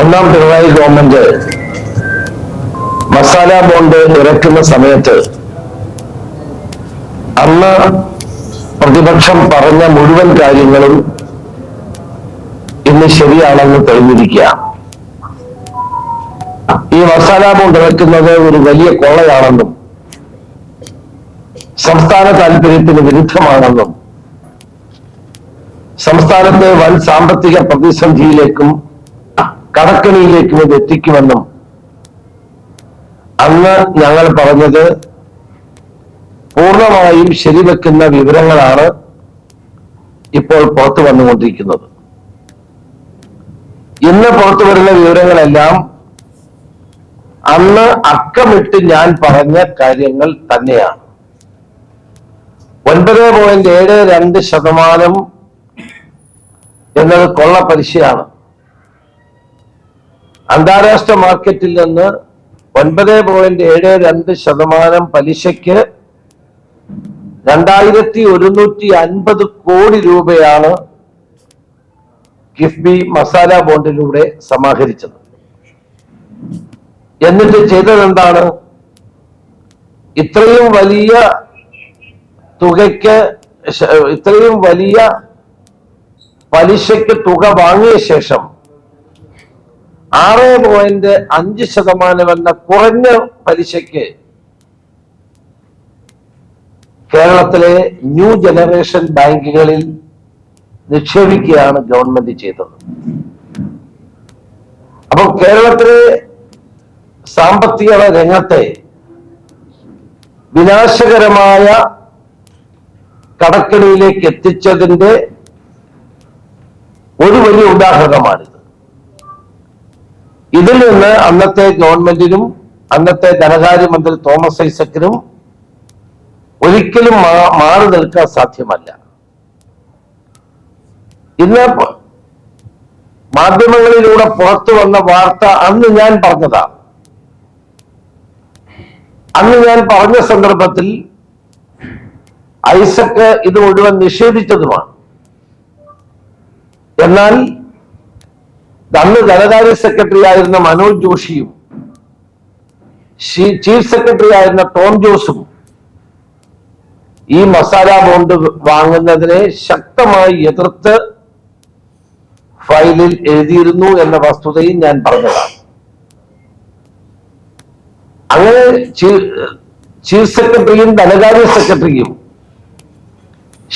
ഒന്നാം Pinarayi government masala bond ഇറക്കുന്ന സമയത്ത് അന്ന് പ്രതിപക്ഷം പറഞ്ഞ മുഴുവൻ കാര്യങ്ങളും ഇന്ന് ശരിയാണെന്ന് തെളിഞ്ഞിരിക്കുക. ഈ മസാല ബോണ്ട് ഇറക്കുന്നത് ഒരു വലിയ കൊള്ളയാണെന്നും സംസ്ഥാന താല്പര്യത്തിന് വിരുദ്ധമാണെന്നും സംസ്ഥാനത്തെ വൻ സാമ്പത്തിക പ്രതിസന്ധിയിലേക്കും കടക്കണിയിലേക്കും ഇത് എത്തിക്കുമെന്നും അന്ന് ഞങ്ങൾ പറഞ്ഞത് പൂർണ്ണമായും ശരിവെക്കുന്ന വിവരങ്ങളാണ് ഇപ്പോൾ പുറത്തു വന്നുകൊണ്ടിരിക്കുന്നത്. ഇന്ന് പുറത്തു വരുന്ന വിവരങ്ങളെല്ലാം അന്ന് അക്കമിട്ട് ഞാൻ പറഞ്ഞ കാര്യങ്ങൾ തന്നെയാണ്. 9.72% എന്നത് കൊള്ള പലിശയാണ്. അന്താരാഷ്ട്ര മാർക്കറ്റിൽ നിന്ന് 9.72% പലിശയ്ക്ക് 2150 കോടി രൂപയാണ് കിഫ്ബി മസാല ബോണ്ടിലൂടെ സമാഹരിച്ചത്. എന്നിട്ട് ചെയ്തത് എന്താണ്? ഇത്രയും വലിയ തുകയ്ക്ക്, ഇത്രയും വലിയ പലിശയ്ക്ക് തുക വാങ്ങിയ ശേഷം 6.5% എന്ന കുറഞ്ഞ പലിശയ്ക്ക് കേരളത്തിലെ ന്യൂ ജനറേഷൻ ബാങ്കുകളിൽ നിക്ഷേപിക്കുകയാണ് ഗവൺമെന്റ് ചെയ്തത്. അപ്പോൾ കേരളത്തിലെ സാമ്പത്തിക രംഗത്തെ വിനാശകരമായ കടക്കെണിയിലേക്ക് എത്തിച്ചതിന്റെ ഒരു വലിയ ഉദാഹരണമാണിത്. ഇതിൽ നിന്ന് അന്നത്തെ ഗവൺമെന്റിനും അന്നത്തെ ധനകാര്യമന്ത്രി തോമസ് ഐസക്കിനും ഒരിക്കലും മാറി നിൽക്കാൻ സാധ്യമല്ല. ഇന്ന് മാധ്യമങ്ങളിലൂടെ പുറത്തു വന്ന വാർത്ത അന്ന് ഞാൻ പറഞ്ഞതാണ്. അന്ന് ഞാൻ പറഞ്ഞ സന്ദർഭത്തിൽ ഐസക്ക് ഇത് മുഴുവൻ നിഷേധിച്ചതുമാണ്. എന്നാൽ അന്ന് ധനകാര്യ സെക്രട്ടറി ആയിരുന്ന മനോജ് ജോഷിയും ചീഫ് സെക്രട്ടറി ആയിരുന്ന ടോം ജോസും ഈ മസാല ബോണ്ട് വാങ്ങുന്നതിനെ ശക്തമായി എതിർത്ത് ഫയലിൽ എഴുതിയിരുന്നു എന്ന വസ്തുതയും ഞാൻ പറഞ്ഞതാണ്. അങ്ങനെ ചീഫ് സെക്രട്ടറിയും ധനകാര്യ സെക്രട്ടറിയും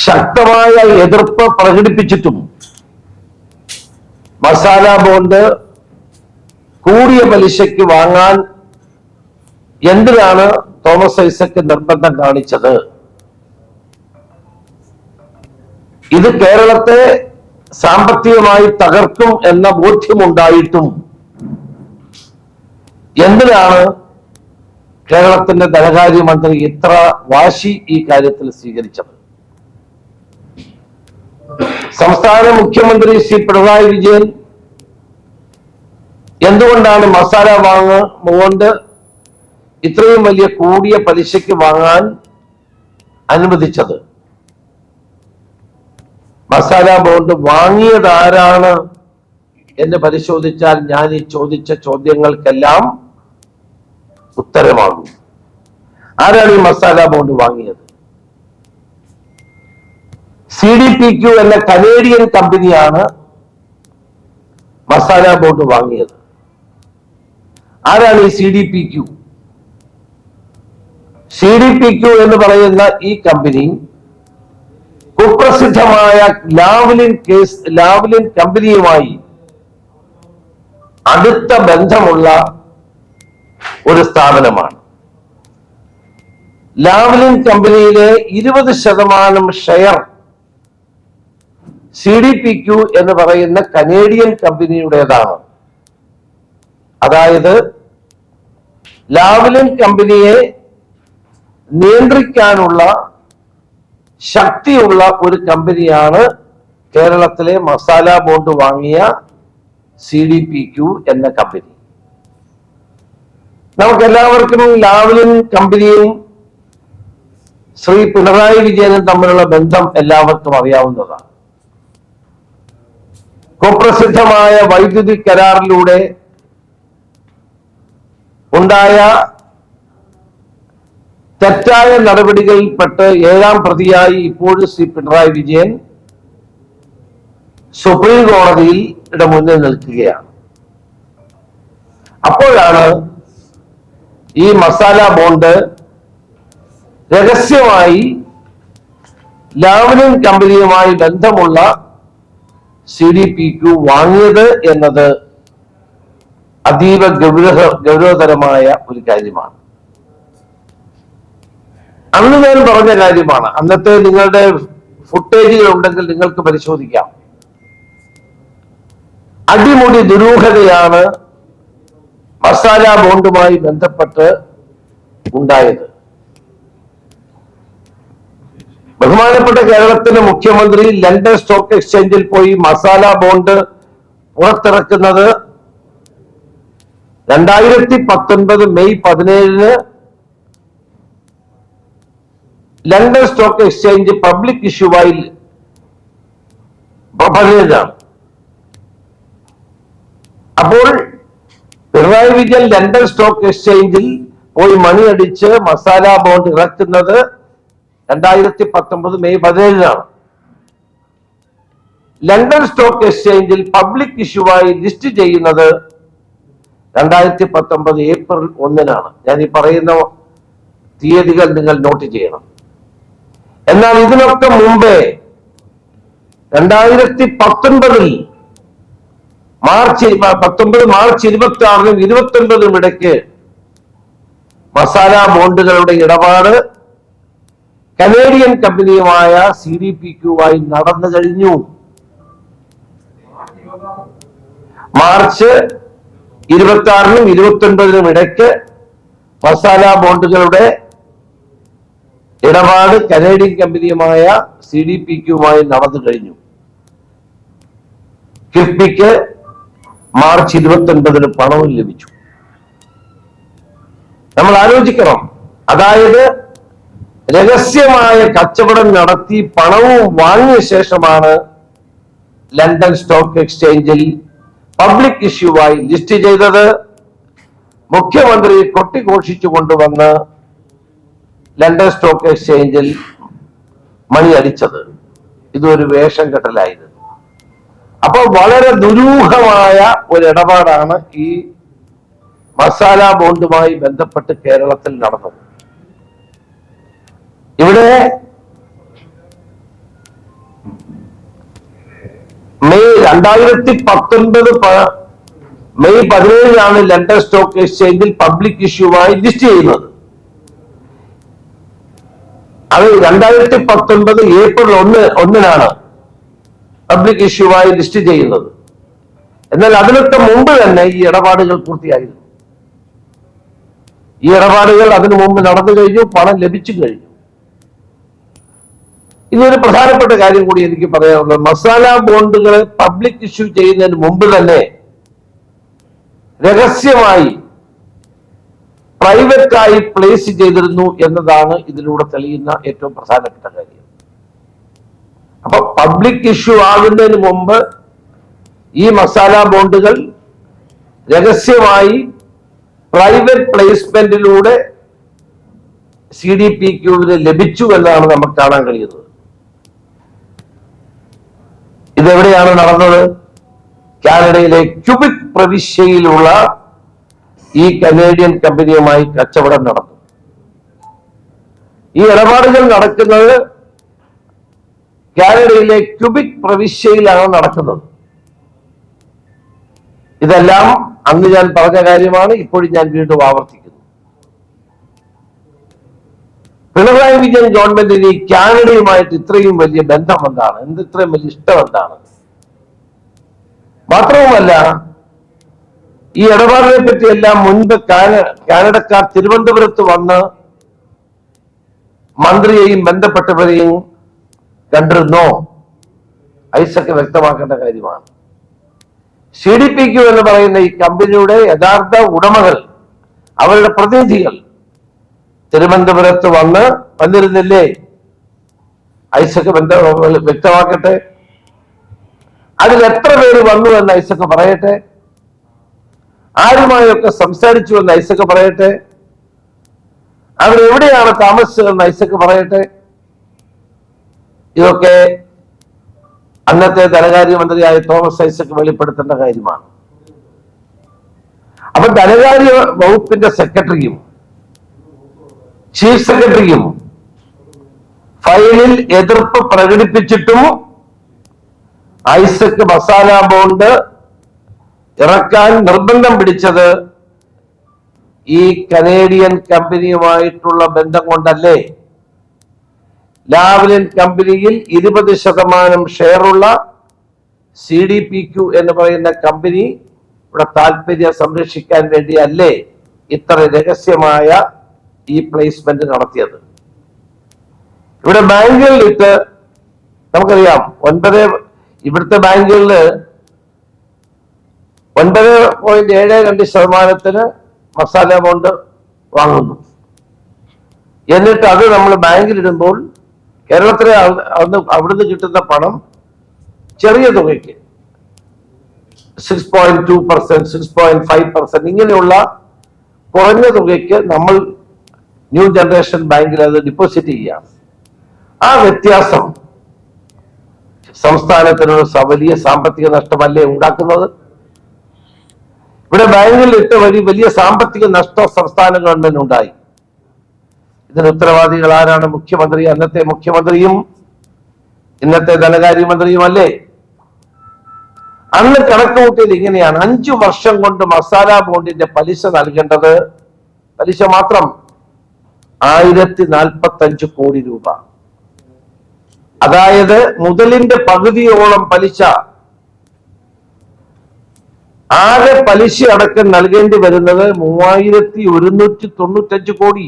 ശക്തമായ എതിർപ്പ് പ്രകടിപ്പിച്ചിട്ടും മസാല ബോണ്ട് കൂടിയ പലിശയ്ക്ക് വാങ്ങാൻ എന്തിനാണ് തോമസ് ഐസക്ക് നിർബന്ധം കാണിച്ചത്? ഇത് കേരളത്തെ സാമ്പത്തികമായി തകർക്കും എന്ന ബോധ്യമുണ്ടായിട്ടും എന്തിനാണ് കേരളത്തിന്റെ ധനകാര്യമന്ത്രി ഇത്ര വാശി ഈ കാര്യത്തിൽ സ്വീകരിച്ചത്? സംസ്ഥാന മുഖ്യമന്ത്രി ശ്രീ പിണറായി വിജയൻ എന്തുകൊണ്ടാണ് മസാല ബോണ്ട് ഇത്രയും വലിയ കൂടിയ പലിശയ്ക്ക് വാങ്ങാൻ അനുവദിച്ചത്? മസാല ബോണ്ട് വാങ്ങിയതാരാണ് എന്ന് പരിശോധിച്ചാൽ ഞാൻ ഈ ചോദിച്ച ചോദ്യങ്ങൾക്കെല്ലാം ഉത്തരമാകും. ആരാണ് ഈ മസാല ബോണ്ട് വാങ്ങിയത്? CDPQ എന്ന കനേഡിയൻ കമ്പനിയാണ് മസാല ബോണ്ട് വാങ്ങിയത്. ആരാണ് ഈ CDPQ? CDPQ എന്ന് പറയുന്ന ഈ കമ്പനി കുപ്രസിദ്ധമായ ലാവ്ലിൻ കമ്പനിയുമായി അടുത്ത ബന്ധമുള്ള ഒരു സ്ഥാപനമാണ്. ലാവ്ലിൻ കമ്പനിയിലെ 20% ഷെയർ CDPQ എന്ന് പറയുന്ന കനേഡിയൻ കമ്പനിയുടേതാണ്. അതായത് ലാവ്ലിൻ കമ്പനിയെ നിയന്ത്രിക്കാനുള്ള ശക്തിയുള്ള ഒരു കമ്പനിയാണ് കേരളത്തിലെ മസാല ബോണ്ട് വാങ്ങിയ CDPQ എന്ന കമ്പനി. നമുക്കെല്ലാവർക്കും ലാവ്ലിൻ കമ്പനിയും ശ്രീ പിണറായി വിജയനും തമ്മിലുള്ള ബന്ധം എല്ലാവർക്കും അറിയാവുന്നതാണ്. കുപ്രസിദ്ധമായ വൈദ്യുതി കരാറിലൂടെ ഉണ്ടായ തെറ്റായ നടപടികളിൽപ്പെട്ട് 7ാം പ്രതിയായി ഇപ്പോഴും ശ്രീ പിണറായി വിജയൻ സുപ്രീം കോടതിയുടെ മുന്നിൽ നിൽക്കുകയാണ്. അപ്പോഴാണ് ഈ മസാല ബോണ്ട് രഹസ്യമായി ലാവ്ലിൻ കമ്പനിയുമായി ബന്ധമുള്ള CDPQ വാങ്ങിയത് എന്നത് അതീവ ഗൗരവതരമായ ഒരു കാര്യമാണ്. അന്ന് ഞാൻ പറഞ്ഞ കാര്യമാണ്. അന്നത്തെ നിങ്ങളുടെ ഫുട്ടേജുകൾ ഉണ്ടെങ്കിൽ നിങ്ങൾക്ക് പരിശോധിക്കാം. അടിമുടി ദുരൂഹതയാണ് മസാല ബോണ്ടുമായി ബന്ധപ്പെട്ട് ഉണ്ടായത്. ബഹുമാനപ്പെട്ട കേരളത്തിലെ മുഖ്യമന്ത്രി ലണ്ടൻ സ്റ്റോക്ക് എക്സ്ചേഞ്ചിൽ പോയി മസാല ബോണ്ട് പുറത്തിറക്കുന്നത് 2019 May 17 London stock exchange public ഇഷ്യൂവായി 17 അപ്പോൾ പിണറായി വിജയൻ ലണ്ടൻ സ്റ്റോക്ക് എക്സ്ചേഞ്ചിൽ പോയി മണിയടിച്ച് മസാല ബോണ്ട് ഇറക്കുന്നത് 2019 മെയ് 17 ലണ്ടൻ സ്റ്റോക്ക് എക്സ്ചേഞ്ചിൽ പബ്ലിക് ഇഷ്യൂവായി ലിസ്റ്റ് ചെയ്യുന്നത് 2019 ഏപ്രിൽ 1 ഞാൻ ഈ പറയുന്ന തീയതികൾ നിങ്ങൾ നോട്ട് ചെയ്യണം. എന്നാൽ ഇതിനൊക്കെ മുമ്പേ 2019 മാർച്ച് 26 29 ഇടയ്ക്ക് മസാല ബോണ്ടുകളുടെ ഇടപാട് കനേഡിയൻ കമ്പനിയുമായ CDPQവായി നടന്നു കഴിഞ്ഞു. മാർച്ച് 26 29 ഇടയ്ക്ക് മസാല ബോണ്ടുകളുടെ ഇടപാട് കനേഡിയൻ കമ്പനിയുമായ CDPQവുമായി നടന്നു കഴിഞ്ഞു. കിഫ്ബിക്ക് മാർച്ച് 29 പണവും ലഭിച്ചു. നമ്മൾ ആലോചിക്കണം. അതായത് രഹസ്യമായ കച്ചവടം നടത്തി പണവും വാങ്ങിയ ശേഷമാണ് ലണ്ടൻ സ്റ്റോക്ക് എക്സ്ചേഞ്ചിൽ പബ്ലിക് ഇഷ്യൂവായി ലിസ്റ്റ് ചെയ്തത്. മുഖ്യമന്ത്രി കൊട്ടിഘോഷിച്ചു കൊണ്ടുവന്ന് ലണ്ടൻ സ്റ്റോക്ക് എക്സ്ചേഞ്ചിൽ മണിയടിച്ചത്. ഇതൊരു വേഷം കെട്ടലായിരുന്നു. അപ്പോൾ വളരെ ദുരൂഹമായ ഒരു ഇടപാടാണ് ഈ മസാല ബോണ്ടുമായി ബന്ധപ്പെട്ട് കേരളത്തിൽ നടന്നത്. ഇവിടെ മെയ് 2019 മെയ് 17 ലണ്ടൻ സ്റ്റോക്ക് എക്സ്ചേഞ്ചിൽ പബ്ലിക് ഇഷ്യൂവായി ലിസ്റ്റ് ചെയ്യുന്നത്. അത് 2019 ഏപ്രിൽ 1 പബ്ലിക് ഇഷ്യൂവായി ലിസ്റ്റ് ചെയ്യുന്നത്. എന്നാൽ അതിനൊക്കെ മുമ്പ് തന്നെ ഈ ഇടപാടുകൾ പൂർത്തിയായിരുന്നു. ഈ ഇടപാടുകൾ അതിനു മുമ്പ് നടന്നു കഴിഞ്ഞു, പണം ലഭിച്ചു കഴിഞ്ഞു. ഇതൊരു പ്രധാനപ്പെട്ട കാര്യം കൂടി എനിക്ക് പറയാനുള്ളത്, മസാല ബോണ്ടുകൾ പബ്ലിക് ഇഷ്യൂ ചെയ്യുന്നതിന് മുമ്പ് തന്നെ രഹസ്യമായി പ്രൈവറ്റായി പ്ലേസ് ചെയ്തിരുന്നു എന്നതാണ് ഇതിലൂടെ തെളിയുന്ന ഏറ്റവും പ്രധാനപ്പെട്ട കാര്യം. അപ്പൊ പബ്ലിക് ഇഷ്യൂ ആകുന്നതിന് മുമ്പ് ഈ മസാല ബോണ്ടുകൾ രഹസ്യമായി പ്രൈവറ്റ് പ്ലേസ്മെന്റിലൂടെ CDPQവിന് ലഭിച്ചു എന്നാണ് നമുക്ക് കാണാൻ കഴിയുന്നത്. ഇതെവിടെയാണ് നടന്നത്? കാനഡയിലെ ക്യൂബിക് പ്രവിശ്യയിലുള്ള ഈ കനേഡിയൻ കമ്പനിയുമായി കച്ചവടം നടന്നു. ഈ ഇടപാടുകൾ നടക്കുന്നത് കാനഡയിലെ ക്യൂബിക് പ്രവിശ്യയിലാണ് നടക്കുന്നത്. ഇതെല്ലാം അന്ന് ഞാൻ പറഞ്ഞ കാര്യമാണ്, ഇപ്പോഴും ഞാൻ വീണ്ടും ആവർത്തിക്കുന്നു. പിണറായി വിജയൻ ഗവൺമെന്റിന് ഈ കാനഡയുമായിട്ട് ഇത്രയും വലിയ ബന്ധം എന്താണ്? ഇത്രയും വലിയ ഇഷ്ടം എന്താണ്? മാത്രവുമല്ല, ഈ ഇടപാടിനെ പറ്റിയെല്ലാം മുൻപ് കാനഡക്കാർ തിരുവനന്തപുരത്ത് വന്ന് മന്ത്രിയെയും ബന്ധപ്പെട്ടവരെയും കണ്ടിരുന്നോ? ഐസക് വ്യക്തമാക്കേണ്ട കാര്യമാണ്. CDPQ എന്ന് പറയുന്ന ഈ കമ്പനിയുടെ യഥാർത്ഥ ഉടമകൾ, അവരുടെ പ്രതിനിധികൾ തിരുവനന്തപുരത്ത് വന്നിരുന്നില്ലേ? ഐസക് വ്യക്തമാക്കട്ടെ. അതിൽ എത്ര പേര് വന്നു എന്ന് ഐസക് പറയട്ടെ, ആരുമായൊക്കെ സംസാരിച്ചു എന്ന് ഐസക് പറയട്ടെ, അവരെവിടെയാണ് താമസിച്ചതെന്ന് ഐസക് പറയട്ടെ. ഇതൊക്കെ അന്നത്തെ ധനകാര്യമന്ത്രിയായ തോമസ് ഐസക് വെളിപ്പെടുത്തേണ്ട കാര്യമാണ്. അപ്പൊ ധനകാര്യ വകുപ്പിന്റെ സെക്രട്ടറിയും ചീഫ് സെക്രട്ടറിയും ഫയലിൽ എതിർപ്പ് പ്രകടിപ്പിച്ചിട്ടും ഐസക് മസാല ബോണ്ട് ഇറക്കാൻ നിർബന്ധം പിടിച്ചത് ഈ കനേഡിയൻ കമ്പനിയുമായിട്ടുള്ള ബന്ധം കൊണ്ടല്ലേ? ലാവ്ലിൻ കമ്പനിയിൽ 20% ഷെയറുള്ള CDPQ എന്ന് പറയുന്ന കമ്പനി ഇവിടെ താല്പര്യം സംരക്ഷിക്കാൻ വേണ്ടിയല്ലേ ഇത്ര രഹസ്യമായ ഈ പ്ലേസ്മെന്റ് നടത്തിയത്? ഇവിടെ ബാങ്കുകളിലിട്ട് നമുക്കറിയാം, ഇവിടുത്തെ ബാങ്കുകളിൽ 9.72% മസാല ബോണ്ട് വാങ്ങുന്നു. എന്നിട്ട് അത് നമ്മൾ ബാങ്കിലിടുമ്പോൾ കേരളത്തിലെ അവിടുന്ന് കിട്ടുന്ന പണം ചെറിയ തുകയ്ക്ക് 6.2%, 6.5% ഇങ്ങനെയുള്ള കുറഞ്ഞ തുകയ്ക്ക് നമ്മൾ ന്യൂ ജനറേഷൻ ബാങ്കിൽ അത് ഡിപ്പോസിറ്റ് ചെയ്യാം. ആ വ്യത്യാസം സംസ്ഥാനത്തിനൊരു വലിയ സാമ്പത്തിക നഷ്ടമല്ലേ ഉണ്ടാക്കുന്നത്? ഇവിടെ ബാങ്കിൽ ഇട്ട വഴി വലിയ സാമ്പത്തിക നഷ്ടം സംസ്ഥാന ഗവൺമെന്റ് ഉണ്ടായി. ഇതിന് ഉത്തരവാദികൾ ആരാണ്? മുഖ്യമന്ത്രി, അന്നത്തെ മുഖ്യമന്ത്രിയും ഇന്നത്തെ ധനകാര്യമന്ത്രിയും അല്ലേ? അന്ന് കണക്ക് കൂട്ടിയത് ഇങ്ങനെയാണ്: 5 വർഷം കൊണ്ട് മസാല ബോണ്ടിന്റെ പലിശ നൽകേണ്ടത്, പലിശ മാത്രം 1045 കോടി രൂപ. അതായത് മുതലിന്റെ പകുതിയോളം പലിശ, ആകെ പലിശ അടക്കം നൽകേണ്ടി വരുന്നത് 3195 കോടി.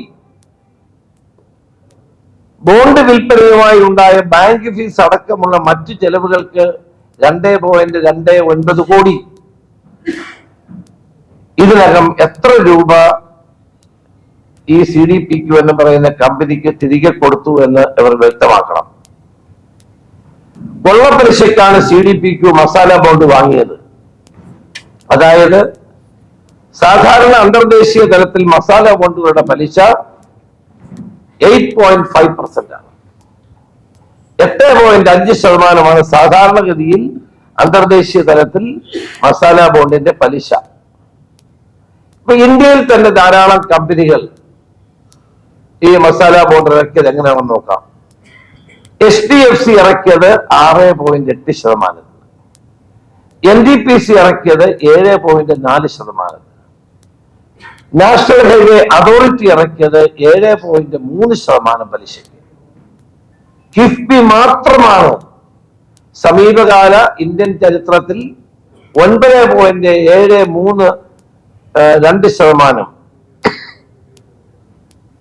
ബോണ്ട് വിൽപ്പനയുമായി ഉണ്ടായ ബാങ്ക് ഫീസ് അടക്കമുള്ള മറ്റു ചെലവുകൾക്ക് 2.29 കോടി. ഇതിനകം എത്ര രൂപ ഈ CDPQ എന്ന് പറയുന്ന കമ്പനിക്ക് തിരികെ കൊടുത്തു എന്ന് ഇവർ വ്യക്തമാക്കണം. കൊള്ളപ്പലിശക്കാണ് CDPQ മസാല ബോണ്ട് വാങ്ങിയത്. അതായത് സാധാരണ അന്തർദേശീയ തലത്തിൽ മസാല ബോണ്ടുകളുടെ പലിശ 8.5% ആണ്. 8.5% സാധാരണഗതിയിൽ അന്തർദേശീയ തലത്തിൽ മസാല ബോണ്ടിന്റെ പലിശ. ഇപ്പൊ ഇന്ത്യയിൽ തന്നെ ധാരാളം കമ്പനികൾ ഈ മസാല ബോണ്ട് ഇറക്കിയത് എങ്ങനെയാണെന്ന് നോക്കാം. HDFC ഇറക്കിയത് 6.8%, NTPC ഇറക്കിയത് 7.4%, നാഷണൽ ഹൈവേ അതോറിറ്റി ഇറക്കിയത് 7.3% പലിശയ്ക്ക്. കിഫ്ബി മാത്രമാണ് സമീപകാല ഇന്ത്യൻ ചരിത്രത്തിൽ 9.73%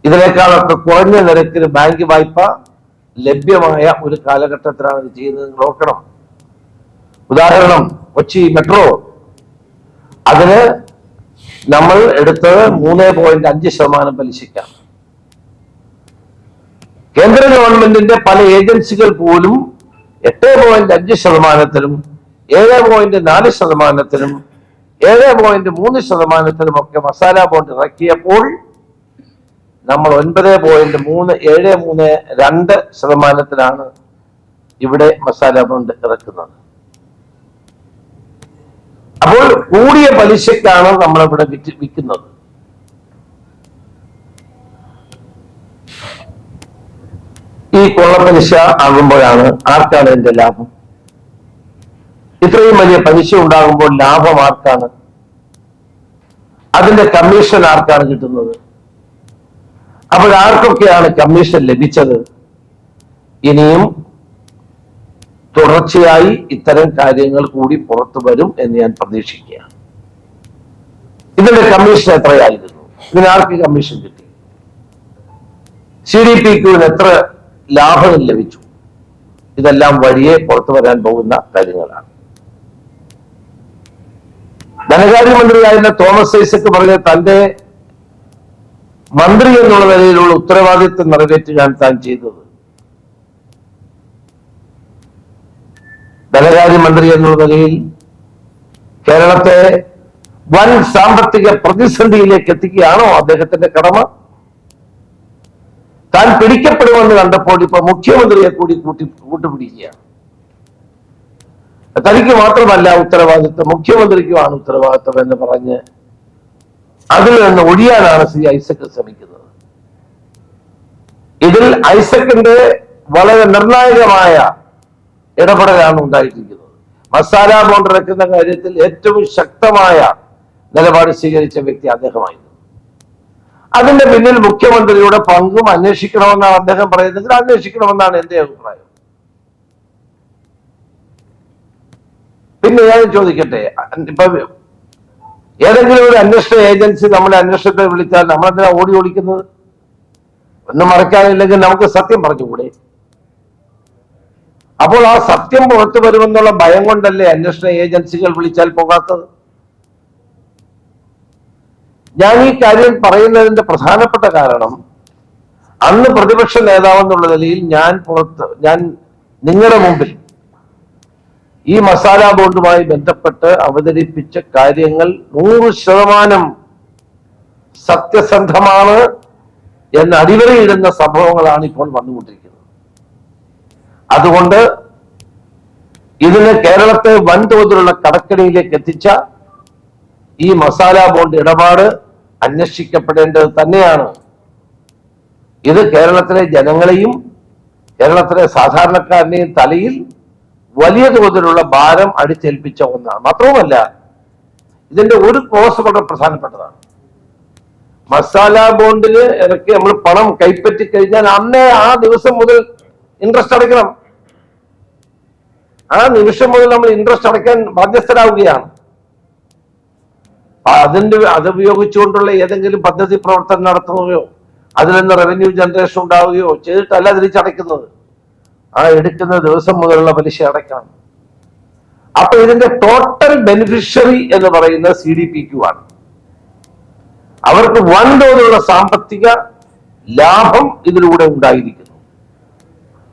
ഇതിനേക്കാളൊക്കെ കുറഞ്ഞ നിരക്കിന് ബാങ്ക് വായ്പ ലഭ്യമായ ഒരു കാലഘട്ടത്തിലാണ് ഇത് ചെയ്യുന്നത്. നോക്കണം. ഉദാഹരണം, കൊച്ചി മെട്രോ, അതിന് നമ്മൾ എടുത്തത് 3.5% പലിശയ്ക്കാണ്. കേന്ദ്ര ഗവൺമെന്റിന്റെ പല ഏജൻസികൾ പോലും 8.5%, 7.4%, 7.3% ഒക്കെ മസാല ബോണ്ട് ഇറക്കിയപ്പോൾ നമ്മൾ 9.732% ഇവിടെ മസാല ബോണ്ട് ഇറക്കുന്നത്. അപ്പോൾ കൂടിയ പലിശക്കാണ് നമ്മളിവിടെ വിൽക്കുന്നത്. ഈ കൊള്ളപ്പലിശ ആകുമ്പോഴാണ് ആർക്കാണ് ഇതിന്റെ ലാഭം? ഇത്രയും വലിയ പലിശ ഉണ്ടാകുമ്പോൾ ലാഭം ആർക്കാണ്? അതിന്റെ കമ്മീഷൻ ആർക്കാണ് കിട്ടുന്നത്? അപ്പോഴാർക്കൊക്കെയാണ് കമ്മീഷൻ ലഭിച്ചത്? ഇനിയും തുടർച്ചയായി ഇത്തരം കാര്യങ്ങൾ കൂടി പുറത്തു വരും എന്ന് ഞാൻ പ്രതീക്ഷിക്കുകയാണ്. ഇതിന്റെ കമ്മീഷൻ എത്രയായിരുന്നു? ഇതിനാർക്ക് കമ്മീഷൻ കിട്ടി? CDPQവിന് എത്ര ലാഭം ലഭിച്ചു? ഇതെല്ലാം വഴിയെ പുറത്തു വരാൻ പോകുന്ന കാര്യങ്ങളാണ്. ധനകാര്യമന്ത്രിയായിരുന്ന തോമസ് ഐസക് പറഞ്ഞ തന്റെ മന്ത്രി എന്നുള്ള നിലയിലുള്ള ഉത്തരവാദിത്വം നിറവേറ്റുകയാണ് താൻ ചെയ്തത്. ധനകാര്യമന്ത്രി എന്നുള്ള നിലയിൽ കേരളത്തെ വൻ സാമ്പത്തിക പ്രതിസന്ധിയിലേക്ക് എത്തിക്കുകയാണോ അദ്ദേഹത്തിന്റെ കടമ? താൻ പിടിക്കപ്പെടുമെന്ന് കണ്ടപ്പോൾ ഇപ്പൊ മുഖ്യമന്ത്രിയെ കൂടി കൂട്ടുപിടിക്കുകയാണ്. തനിക്ക് മാത്രമല്ല ഉത്തരവാദിത്വം, മുഖ്യമന്ത്രിക്കുമാണ് ഉത്തരവാദിത്വം എന്ന് പറഞ്ഞ് അതിൽ നിന്ന് ഒഴിയാനാണ് ശ്രീ ഐസക് ശ്രമിക്കുന്നത്. ഇതിൽ ഐസക്കിന്റെ വളരെ നിർണായകമായ ഇടപെടലാണ് ഉണ്ടായിട്ടിരിക്കുന്നത്. മസാല ബോണ്ട് ഇറക്കുന്ന കാര്യത്തിൽ ഏറ്റവും ശക്തമായ നിലപാട് സ്വീകരിച്ച വ്യക്തി അദ്ദേഹമായിരുന്നു. അതിന്റെ പിന്നിൽ മുഖ്യമന്ത്രിയുടെ പങ്കും അന്വേഷിക്കണമെന്നാണ് അദ്ദേഹം പറയുന്നത്. അന്വേഷിക്കണമെന്നാണ് എന്റെ അഭിപ്രായം. പിന്നെ ഞാൻ ചോദിക്കട്ടെ, ഇപ്പൊ ഏതെങ്കിലും ഒരു അന്വേഷണ ഏജൻസി നമ്മളെ അന്വേഷണത്തെ വിളിച്ചാൽ നമ്മളെന്തിനാ ഓടി ഓടിക്കുന്നത്? ഒന്നും മറക്കാനില്ലെങ്കിൽ നമുക്ക് സത്യം പറഞ്ഞുകൂടെ? അപ്പോൾ ആ സത്യം പുറത്തു വരുമെന്നുള്ള ഭയം കൊണ്ടല്ലേ അന്വേഷണ ഏജൻസികൾ വിളിച്ചാൽ പോകാത്തത്? ഞാൻ ഈ കാര്യം പറയുന്നതിന്റെ പ്രധാനപ്പെട്ട കാരണം, അന്ന് പ്രതിപക്ഷ നേതാവെന്നുള്ള നിലയിൽ ഞാൻ നിങ്ങളുടെ മുമ്പിൽ ഈ മസാല ബോണ്ടുമായി ബന്ധപ്പെട്ട് അവതരിപ്പിച്ച കാര്യങ്ങൾ 100% സത്യസന്ധമാണ് എന്ന് അടിവരയിടുന്ന സംഭവങ്ങളാണ് ഇപ്പോൾ വന്നുകൊണ്ടിരിക്കുന്നത്. അതുകൊണ്ട് ഇതിന് കേരളത്തെ വൻതോതിലുള്ള കടക്കണിയിലേക്ക് എത്തിച്ച ഈ മസാല ബോണ്ട് ഇടപാട് അന്വേഷിക്കപ്പെടേണ്ടത് തന്നെയാണ്. ഇത് കേരളത്തിലെ ജനങ്ങളെയും കേരളത്തിലെ സാധാരണക്കാരനെയും തലയിൽ വലിയ തോതിലുള്ള ഭാരം അടിച്ചേൽപ്പിച്ച ഒന്നാണ്. മാത്രവുമല്ല, ഇതിന്റെ ഒരു ക്ലോസ് വളരെ പ്രധാനപ്പെട്ടതാണ്. മസാല ബോണ്ടിന് ഇറക്കി നമ്മൾ പണം കൈപ്പറ്റി കഴിഞ്ഞാൽ അന്നേ ആ ദിവസം മുതൽ ഇൻട്രസ്റ്റ് അടയ്ക്കണം. ആ നിമിഷം മുതൽ നമ്മൾ ഇൻട്രസ്റ്റ് അടയ്ക്കാൻ ബാധ്യസ്ഥരാവുകയാണ്. അതുപയോഗിച്ചുകൊണ്ടുള്ള ഏതെങ്കിലും പദ്ധതി പ്രവർത്തനം നടത്തുകയോ അതിൽ നിന്ന് റവന്യൂ ജനറേഷൻ ഉണ്ടാവുകയോ ചെയ്തിട്ടല്ല തിരിച്ചടയ്ക്കുന്നത്. ആ എടുക്കുന്ന ദിവസം മുതലുള്ള പലിശ അടയ്ക്കണം. അപ്പൊ ഇതിന്റെ ടോട്ടൽ ബെനിഫിഷ്യറി എന്ന് പറയുന്നത് CDPQ ആണ്. അവർക്ക് വൻതോതിലുള്ള സാമ്പത്തിക ലാഭം ഇതിലൂടെ ഉണ്ടായിരിക്കുന്നു.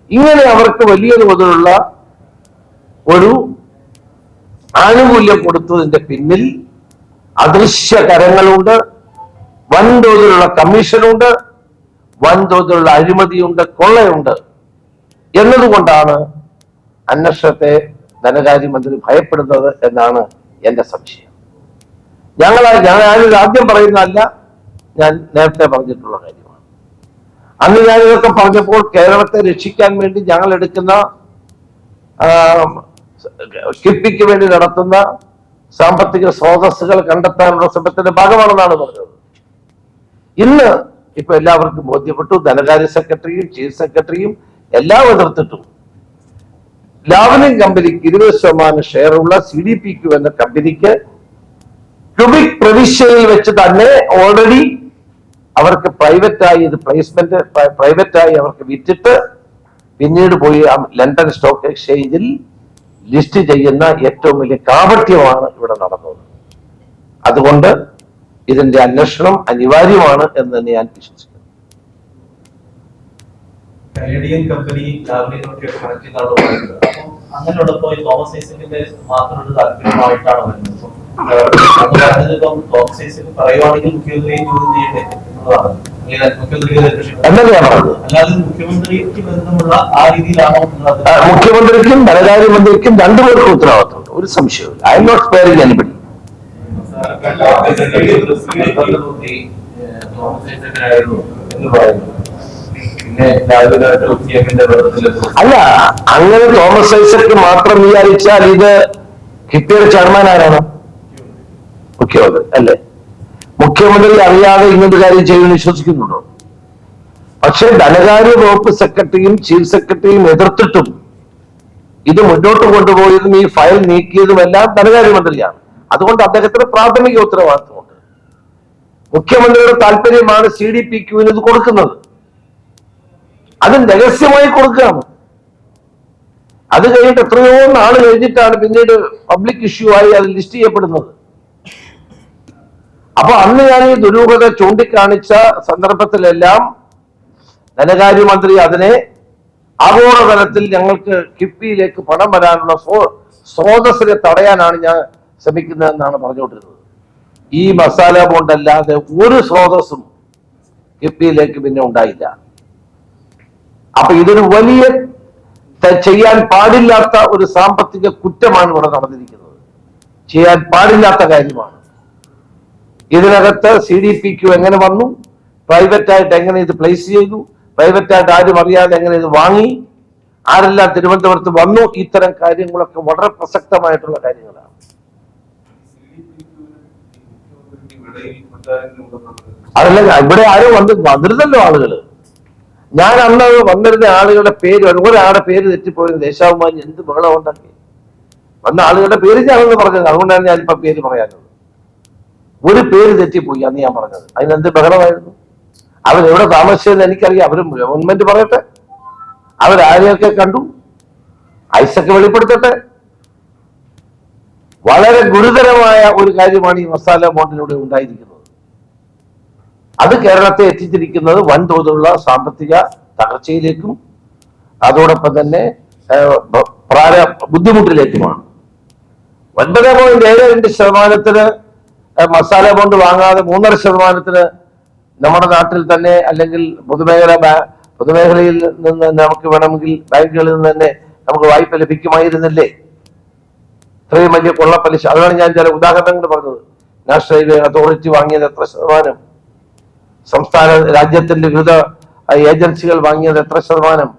ഇങ്ങനെ അവർക്ക് വലിയ തോതിലുള്ള ഒരു ആനുകൂല്യം കൊടുത്തതിന്റെ പിന്നിൽ അദൃശ്യ കരങ്ങളുണ്ട്, വൻതോതിലുള്ള കമ്മീഷനുണ്ട്, വൻതോതിലുള്ള അഴിമതിയുണ്ട്, കൊള്ളയുണ്ട് എന്നതുകൊണ്ടാണ് അന്വേഷണത്തെ ധനകാര്യമന്ത്രി ഭയപ്പെടുന്നത് എന്നാണ് എന്റെ സംശയം. ഞാൻ ആദ്യം പറയുന്നതല്ല, ഞാൻ നേരത്തെ പറഞ്ഞിട്ടുള്ള കാര്യമാണ്. അന്ന് ഞാൻ ഇതൊക്കെ പറഞ്ഞപ്പോൾ കേരളത്തെ രക്ഷിക്കാൻ വേണ്ടി ഞങ്ങൾ എടുക്കുന്ന കിഫ്ബിക്ക് വേണ്ടി നടത്തുന്ന സാമ്പത്തിക സ്രോതസ്സുകൾ കണ്ടെത്താനുള്ള ശ്രമത്തിന്റെ ഭാഗമാണെന്നാണ് പറഞ്ഞത്. ഇന്ന് ഇപ്പൊ എല്ലാവർക്കും ബോധ്യപ്പെട്ടു. ധനകാര്യ സെക്രട്ടറിയും ചീഫ് സെക്രട്ടറിയും എല്ലാം എതിർത്തിട്ടും ലാവലിൻ കമ്പനിക്ക് 20% ഷെയറുള്ള CDPQ എന്ന കമ്പനിക്ക് ക്യൂബിക് പ്രവിശ്യയിൽ വെച്ച് തന്നെ ഓൾറെഡി അവർക്ക് പ്രൈവറ്റായി ഇത് പ്രൈവറ്റായി അവർക്ക് വിറ്റിട്ട് പിന്നീട് പോയി ലണ്ടൻ സ്റ്റോക്ക് എക്സ്ചേഞ്ചിൽ ലിസ്റ്റ് ചെയ്യുന്ന ഏറ്റവും വലിയ കാപട്യമാണ് ഇവിടെ നടന്നത്. അതുകൊണ്ട് ഇതിന്റെ അന്വേഷണം അനിവാര്യമാണ് എന്ന് തന്നെ ഞാൻ വിശ്വസിക്കുന്നു. കനേഡിയൻ കമ്പനി ലാവലിനൊക്കെ കണക്ട് ചെയ്താണ് പറയുന്നത്. അപ്പം അങ്ങനെയുള്ളപ്പോ ഈ തോമസ് ഐസക്കിന്റെ മാത്രം ഒരു താല്പര്യമായിട്ടാണ് വരുന്നത്. അത് പറഞ്ഞതിപ്പം തോമസ് ഐസക്ക് പറയുവാണെങ്കിൽ മുഖ്യമന്ത്രിയെ ചോദ്യം ചെയ്യട്ടെ എന്നുള്ളതാണ്. അല്ലാതെ മുഖ്യമന്ത്രിക്ക് ബന്ധമുള്ള ആ രീതിയിലാണോ? മുഖ്യമന്ത്രിക്കും ധനകാര്യമന്ത്രിക്കും രണ്ടുപേർക്കും ഉത്തരവാദിത്തമുണ്ട്, ഒരു സംശയവും. I am not sparing anybody. അല്ല, അങ്ങനെ തോമസ് ഐസക്ക് മാത്രം വിചാരിച്ചാൽ ഇത് കിഫ്ബിയുടെ ചെയർമാൻ ആരാണ്? മുഖ്യമന്ത്രി അല്ലേ? മുഖ്യമന്ത്രി അറിയാതെ ഇങ്ങനത്തെ കാര്യം ചെയ്യുമെന്ന് വിശ്വസിക്കുന്നുണ്ടോ? പക്ഷെ ധനകാര്യ വകുപ്പ് സെക്രട്ടറിയും ചീഫ് സെക്രട്ടറിയും എതിർത്തിട്ടും ഇത് മുന്നോട്ട് കൊണ്ടുപോയതും ഈ ഫയൽ നീക്കിയതുമെല്ലാം ധനകാര്യമന്ത്രിയാണ്. അതുകൊണ്ട് അദ്ദേഹത്തിന് പ്രാഥമിക ഉത്തരവാദിത്വമുണ്ട്. മുഖ്യമന്ത്രിയുടെ താല്പര്യമാണ് CDPQവിന് ഇത് കൊടുക്കുന്നത്. അത് രഹസ്യമായി കൊടുക്കുകയാണ്. അത് കഴിഞ്ഞിട്ട് എത്രയോ നാൾ കഴിഞ്ഞിട്ടാണ് പിന്നീട് പബ്ലിക് ഇഷ്യൂ ആയി അത് ലിസ്റ്റ് ചെയ്യപ്പെടുന്നത്. അപ്പൊ അന്ന് ഞാൻ ഈ ദുരൂഹത ചൂണ്ടിക്കാണിച്ച സന്ദർഭത്തിലെല്ലാം ധനകാര്യമന്ത്രി അതിനെ ആഗോളതലത്തിൽ ഞങ്ങൾക്ക് കിഫ്ബിയിലേക്ക് പണം വരാനുള്ള സ്രോതസ്സിനെ തടയാനാണ് ഞാൻ ശ്രമിക്കുന്നതെന്നാണ് പറഞ്ഞുകൊണ്ടിരുന്നത്. ഈ മസാല ബോണ്ട് അല്ലാതെ ഒരു സ്രോതസ്സും കിഫ്ബിയിലേക്ക് പിന്നെ ഉണ്ടായില്ല. അപ്പൊ ഇതൊരു വലിയ ചെയ്യാൻ പാടില്ലാത്ത ഒരു സാമ്പത്തിക കുറ്റമാണ് ഇവിടെ നടന്നിരിക്കുന്നത്. ചെയ്യാൻ പാടില്ലാത്ത കാര്യമാണ്. ഇതിനകത്ത് CDPQ എങ്ങനെ വന്നു, പ്രൈവറ്റായിട്ട് എങ്ങനെ ഇത് പ്ലേസ് ചെയ്തു, പ്രൈവറ്റായിട്ട് ആരും അറിയാതെ എങ്ങനെ ഇത് വാങ്ങി, ആരെല്ലാം തിരുവനന്തപുരത്ത് വന്നു, ഇത്തരം കാര്യങ്ങളൊക്കെ വളരെ പ്രസക്തമായിട്ടുള്ള കാര്യങ്ങളാണ്. അതല്ല, ഇവിടെ ആരും വന്നിരുന്നല്ലോ ആളുകള്. ഞാൻ അന്ന് വന്നിരുന്ന ആളുകളുടെ പേര്, ഒരാളുടെ പേര് തെറ്റിപ്പോയത് ദേശാഭിമാനി എന്ത് ബഹളം ഉണ്ടാക്കി. വന്ന ആളുകളുടെ പേര് ഞാനൊന്ന് പറഞ്ഞത്, അതുകൊണ്ടാണ് ഞാനിപ്പോ പേര് പറയാനുള്ളത്. ഒരു പേര് തെറ്റിപ്പോയി അന്ന് ഞാൻ പറഞ്ഞത്. അതിനെന്ത് ബഹളമായിരുന്നു? അവരെവിടെ താമസിച്ചതെന്ന് എനിക്കറിയാം. അവര് ഗവൺമെന്റ് പറയട്ടെ, അവരാരെയൊക്കെ കണ്ടു, ഐസക്ക് വെളിപ്പെടുത്തട്ടെ. വളരെ ഗുരുതരമായ ഒരു കാര്യമാണ് ഈ മസാല ബോണ്ടിലൂടെ ഉണ്ടായിരിക്കുന്നത്. അത് കേരളത്തെ എത്തിച്ചിരിക്കുന്നത് വൻതോതിലുള്ള സാമ്പത്തിക തകർച്ചയിലേക്കും അതോടൊപ്പം തന്നെ ബുദ്ധിമുട്ടിലേക്കുമാണ്. 9.72% മസാല ബോണ്ട് വാങ്ങാതെ 3.5% നമ്മുടെ നാട്ടിൽ തന്നെ, അല്ലെങ്കിൽ പൊതുമേഖലയിൽ നിന്ന് നമുക്ക് വേണമെങ്കിൽ ബാങ്കുകളിൽ നിന്ന് തന്നെ നമുക്ക് വായ്പ ലഭിക്കുമായിരുന്നില്ലേ? ഇത്രയും വലിയ കൊള്ളപ്പലിശ. അതാണ് ഞാൻ ചില ഉദാഹരണങ്ങൾ പറഞ്ഞത്. നാഷണൽ ഹൈവേ അതോറിറ്റി വാങ്ങിയത് എത്ര ശതമാനം, സംസ്ഥാന രാജ്യത്തിന്റെ വിവിധ ഏജൻസികൾ വാങ്ങിയത് എത്ര ശതമാനം.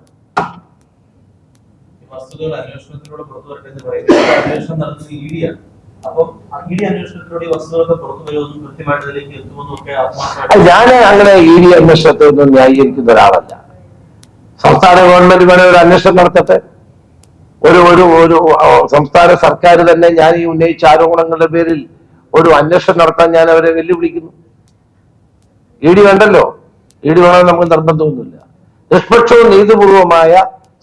അന്വേഷണത്തിലൂടെ പുറത്തു വരട്ടെ എന്ന് പറയുന്നത് അന്വേഷണം നടത്തുന്നത് ED-യാണ്. അപ്പം ED അന്വേഷണത്തിലൂടെ വസ്തുതകളൊക്കെ പുറത്തു വരുമെന്നും കൃത്യമായിട്ട് ഇതിലേക്ക് എത്തുമെന്നും ഒക്കെ ഞാൻ അങ്ങനെ ED അന്വേഷണത്തെ ഒന്നും ന്യായീകരിക്കുന്ന ഒരാളല്ല. സംസ്ഥാന ഗവൺമെന്റ് വേണേ ഒരു അന്വേഷണം നടത്തട്ടെ. ഒരു സംസ്ഥാന സർക്കാർ തന്നെ ഞാൻ ഈ ഉന്നയിച്ച ആരോപണങ്ങളുടെ പേരിൽ ഒരു അന്വേഷണം നടത്താൻ ഞാൻ അവരെ വെല്ലുവിളിക്കുന്നു. ED വേണ്ടല്ലോ, ED വേണമെന്ന് നമുക്ക് നിർബന്ധമൊന്നുമില്ല. നിഷ്പക്ഷവും നീതിപൂർവമായ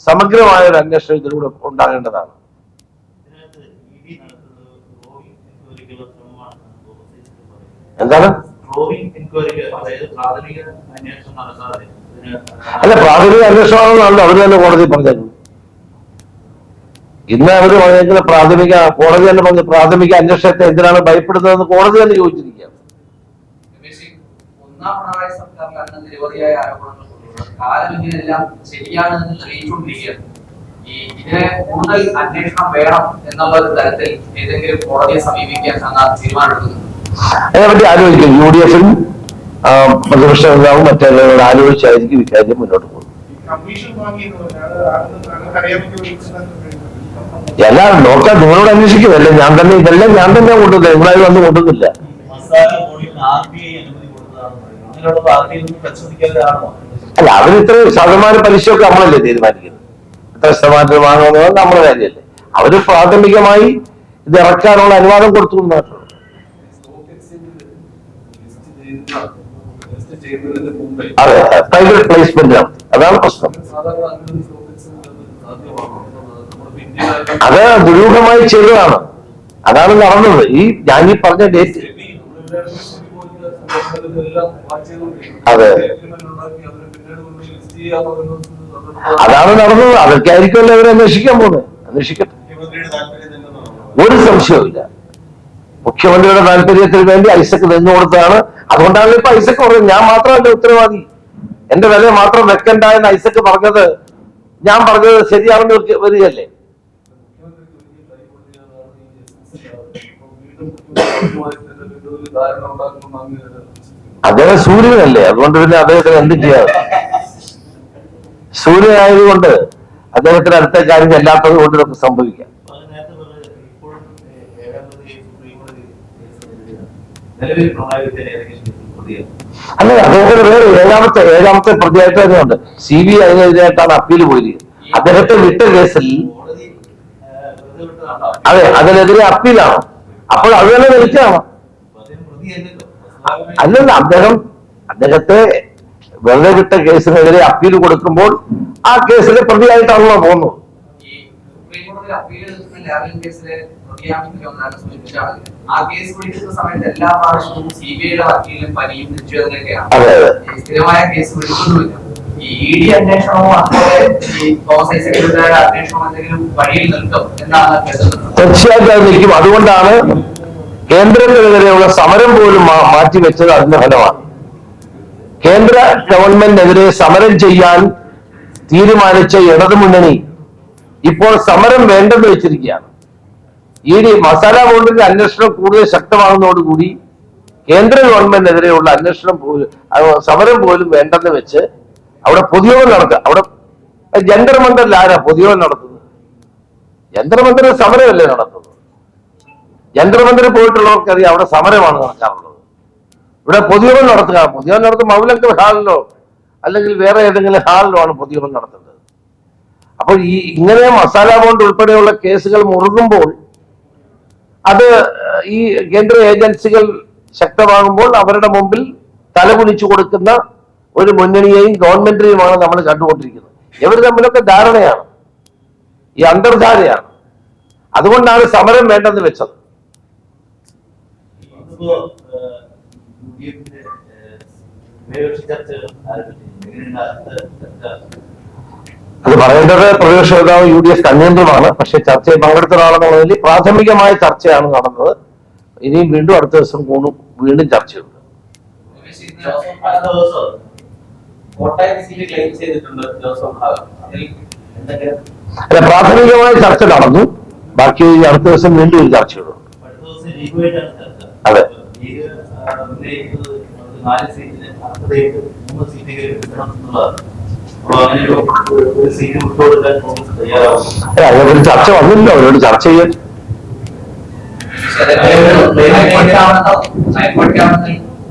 സമഗ്രമായ ഒരു അന്വേഷണം ഇതിലൂടെ ഉണ്ടാകേണ്ടതാണ്. എന്താണ്? അല്ല, പ്രാഥമിക അന്വേഷണമാണെന്നല്ലോ അവര് തന്നെ കോടതി പറഞ്ഞത്. ഇന്ന് അവര് പറഞ്ഞേക്കുന്ന കോടതി തന്നെ പറഞ്ഞ പ്രാഥമിക അന്വേഷണത്തെ എന്തിനാണ് ഭയപ്പെടുന്നതെന്ന് കോടതി തന്നെ ചോദിച്ചിരിക്കുകയാണ്. നിരവധിയായ ആരോപണങ്ങൾ കാലം ഇതിനെല്ലാം ശരിയാണെന്ന് തെളിയിച്ചുകൊണ്ടിരിക്കുകയാണ്. ഇതിനെ കൂടുതൽ അന്വേഷണം വേണം എന്നുള്ള ഒരു തരത്തിൽ ഏതെങ്കിലും കോടതിയെ സമീപിക്കാൻ തീരുമാനമെടുക്കുന്നു. അതിനെപ്പറ്റി ആലോചിക്കും. UDF-നും പ്രതിപക്ഷ നേതാവും മറ്റെല്ലാവരോട് ആലോചിച്ചായിരിക്കും ഇക്കാര്യം മുന്നോട്ട് പോകുന്നത്. എല്ലാം നോക്കാൻ നിങ്ങളോട് അന്വേഷിക്കുമല്ലേ, ഞാൻ തന്നെ ഇതെല്ലാം ഞാൻ തന്നെ കൊണ്ടുവന്നത്, നിങ്ങളാരും വന്ന് കൊണ്ടുവന്നില്ല. അല്ല, അവര് ഇത്ര ശതമാനം പലിശയൊക്കെ നമ്മളല്ലേ തീരുമാനിക്കുന്നത്. എത്ര ശതമാനത്തിൽ വാങ്ങുന്നത് നമ്മുടെ കാര്യമല്ലേ. അവര് പ്രാഥമികമായി ഇത് ഇറക്കാനുള്ള അനുവാദം കൊടുത്തു എന്നാണ്. അതെ, പ്രൈവറ്റ് പ്ലേസ്മെന്റ് ആണ്, അതാണ് പ്രശ്നം. അത് ദുരൂഹമായി ചെയ്തതാണ്, അതാണ് നടന്നത്. ഞാൻ ഈ പറഞ്ഞ ഡേറ്റ് അതെ അതാണ് നടന്നത്. അതൊക്കെ ആയിരിക്കുമല്ലോ അവരെ അന്വേഷിക്കാൻ പോകുന്നത്. അന്വേഷിക്കട്ടെ, ഒരു സംശയവുമില്ല. മുഖ്യമന്ത്രിയുടെ താല്പര്യത്തിന് വേണ്ടി ഐസക്ക് നിന്നു കൊടുത്തതാണ്. അതുകൊണ്ടാണ് ഇപ്പൊ ഐസക്ക് പറഞ്ഞത് ഞാൻ മാത്രമല്ല ഉത്തരവാദി, എന്റെ വില മാത്രം വെക്കണ്ട എന്ന് ഐസക്ക് പറഞ്ഞത്. ഞാൻ പറഞ്ഞത് ശരിയാണെന്ന് വരികയല്ലേ. അദ്ദേഹം സൂര്യനല്ലേ, അതുകൊണ്ട് പിന്നെ അദ്ദേഹത്തിന് എന്ത് ചെയ്യാം. സൂര്യനായതുകൊണ്ട് അദ്ദേഹത്തിന് അടുത്ത കാര്യം ചെല്ലാത്തത് കൊണ്ട് ഇതൊക്കെ സംഭവിക്കാം. അല്ല, അദ്ദേഹത്തിന് വേറെ ഏഴാമത്തെ പ്രതിയായിട്ട് തന്നെയുണ്ട്. CBI അതിനെതിരായിട്ടാണ് അപ്പീൽ പോയിരിക്കുന്നത്. അദ്ദേഹത്തെ വിട്ട കേസിൽ അതെ അതിനെതിരെ അപ്പീലാണ്. അപ്പോൾ അത് തന്നെ നിൽക്കുകയാണ്. അല്ലല്ല, അദ്ദേഹത്തെ വെറുതെ വിട്ട കേസിനെതിരെ അപ്പീൽ കൊടുക്കുമ്പോൾ ആ കേസിലെ പ്രതിയായിട്ടാണല്ലോ പോകുന്നത്. ഈ ED അന്വേഷണമോ അതുപോലെ ഈ തോമസ് ഐസക്കിന്റെ അന്വേഷണം എന്തെങ്കിലും വഴിയിൽ നിൽക്കും എന്നാണ് കരുതുന്നത്? തീർച്ചയായിട്ടും അത് നിൽക്കും. അതുകൊണ്ടാണ് കേന്ദ്രത്തിനെതിരെയുള്ള സമരം പോലും മാറ്റിവെച്ചത് അതിന്റെ ഫലമാണ്. കേന്ദ്ര ഗവൺമെന്റിനെതിരെ സമരം ചെയ്യാൻ തീരുമാനിച്ച ഇടതുമുന്നണി ഇപ്പോൾ സമരം വേണ്ടെന്ന് വെച്ചിരിക്കുകയാണ്. മസാല ബോണ്ടിന്റെ അന്വേഷണം കൂടുതൽ ശക്തമാകുന്നതോടുകൂടി കേന്ദ്ര ഗവൺമെന്റിനെതിരെയുള്ള അന്വേഷണം പോലും സമരം പോലും വേണ്ടെന്ന് വെച്ച് അവിടെ പൊതുയോഗം നടത്തുക. അവിടെ ജന്തർ മന്ദറിൽ ആരാ പൊതുയോഗം നടത്തുന്നത്? ജന്തർ മന്ദറിൽ സമരമല്ലേ നടത്തുന്നത്? ജന്തർ മന്ദറിൽ പോയിട്ടുള്ളവർക്കറിയാം അവിടെ സമരമാണ് നടക്കാറുള്ളത്. ഇവിടെ പൊതുയോഗം നടത്തുക. പൊതുയോഗം നടത്തും മൗലങ്കർ ഹാളിലോ അല്ലെങ്കിൽ വേറെ ഏതെങ്കിലും ഹാളിലോ ആണ് പൊതുയോഗം നടത്തുന്നത്. അപ്പോൾ ഇങ്ങനെ മസാല ബോണ്ട് ഉൾപ്പെടെയുള്ള കേസുകൾ മുറുകുമ്പോൾ അത് ഈ കേന്ദ്ര ഏജൻസികൾ ശക്തമാകുമ്പോൾ അവരുടെ മുമ്പിൽ തലകുനിച്ചു കൊടുക്കുന്ന ഒരു മുന്നണിയെയും ഗവൺമെന്റിനെയുമാണ് നമ്മൾ കണ്ടുകൊണ്ടിരിക്കുന്നത്. ഇവർ തമ്മിലൊക്കെ ധാരണയാണ്, ഈ അന്തർധാരയാണ്. അതുകൊണ്ടാണ് സമരം വേണ്ടെന്ന് വെച്ചത്. അത് പറയേണ്ടത് പ്രതിപക്ഷ നേതാവ് UDF കൺവീനറുമാണ്. പക്ഷെ ചർച്ചയിൽ പങ്കെടുത്ത ഒരാളെന്നുള്ളതിൽ പ്രാഥമികമായ ചർച്ചയാണ് നടന്നത്. ഇനിയും വീണ്ടും അടുത്ത ദിവസം വീണ്ടും ചർച്ചയുണ്ട്. അല്ല, പ്രാഥമികമായ ചർച്ച നടന്നു. ബാക്കി അടുത്ത ദിവസം വീണ്ടും ഒരു ചർച്ചയുണ്ട്. അതെ, അതിനെപ്പറ്റി ചർച്ച വന്നില്ല. അവരോട് ചർച്ച ചെയ്യാൻ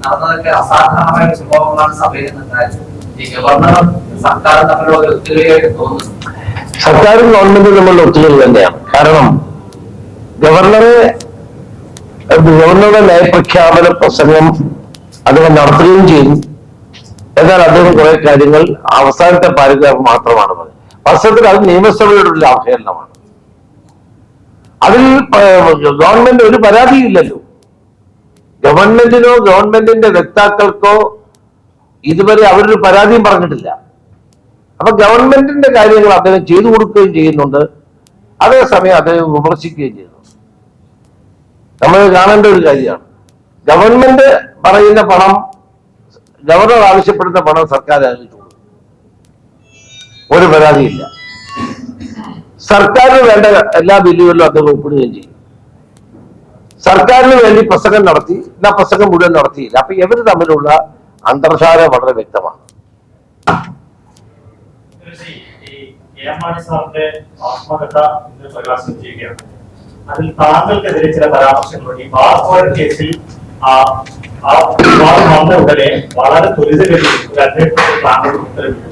നടന്നതൊക്കെ അസാധാരണമായ സംഭവങ്ങളാണ് സഭയിൽ നിന്നുണ്ടായത്. ഈ ഗവർണറും സർക്കാരും തമ്മിലുള്ള ഒരു ഒത്തുകളിയായിട്ട് തോന്നുന്നു. സർക്കാരും ഗവൺമെന്റും തമ്മിലുള്ള ഒത്തുകളി തന്നെയാണ്. കാരണം ഗവർണറുടെ നയപ്രഖ്യാപന പ്രസംഗം അദ്ദേഹം നടത്തുകയും ചെയ്തു. എന്നാൽ അദ്ദേഹം കുറെ കാര്യങ്ങൾ അവസാനത്തെ പാരഗ്രാഫ് മാത്രമാണ് പറഞ്ഞത്. വാസ്തവത്തിൽ അത് നിയമസഭയോടുള്ള അവഹേളനമാണ്. അതിൽ ഗവൺമെന്റ് ഒരു പരാതിയില്ലല്ലോ. ഗവൺമെന്റിനോ ഗവൺമെന്റിന്റെ വക്താക്കൾക്കോ ഇതുവരെ അവരൊരു പരാതിയും പറഞ്ഞിട്ടില്ല. അപ്പൊ ഗവൺമെന്റിന്റെ കാര്യങ്ങൾ അദ്ദേഹം ചെയ്തു കൊടുക്കുകയും ചെയ്യുന്നുണ്ട്, അതേസമയം അദ്ദേഹം വിമർശിക്കുകയും ചെയ്യുന്നു. നമ്മൾ കാണേണ്ട ഒരു കാര്യമാണ്. ഗവൺമെന്റ് പറയുന്ന പണം, ഗവർണർ ആവശ്യപ്പെടുന്ന പണം സർക്കാർ അനുവദിച്ചു കൊടുക്കും, ഒരു പരാതിയില്ല. സർക്കാരിന് വേണ്ട എല്ലാ ബില്ലുകളിലും അദ്ദേഹം ഒപ്പിടുകയും ചെയ്യും. സർക്കാരിന് വേണ്ടി പ്രസംഗം നടത്തി, എന്നാൽ പ്രസംഗം മുഴുവൻ നടത്തിയില്ല. അപ്പൊ ഇവർ തമ്മിലുള്ള അന്തർധാര വളരെ വ്യക്തമാണ്. അതിൽ താങ്കൾക്കെതിരെ ചില പരാമർശങ്ങളുണ്ട്. ഈ ബാർക്കോഴ കേസിൽ വന്ന ഉടനെ വളരെ ത്വരിതഗതിയിൽ ഒരു അന്വേഷണത്തിൽ താങ്കൾ ഉത്തരവിട്ടു.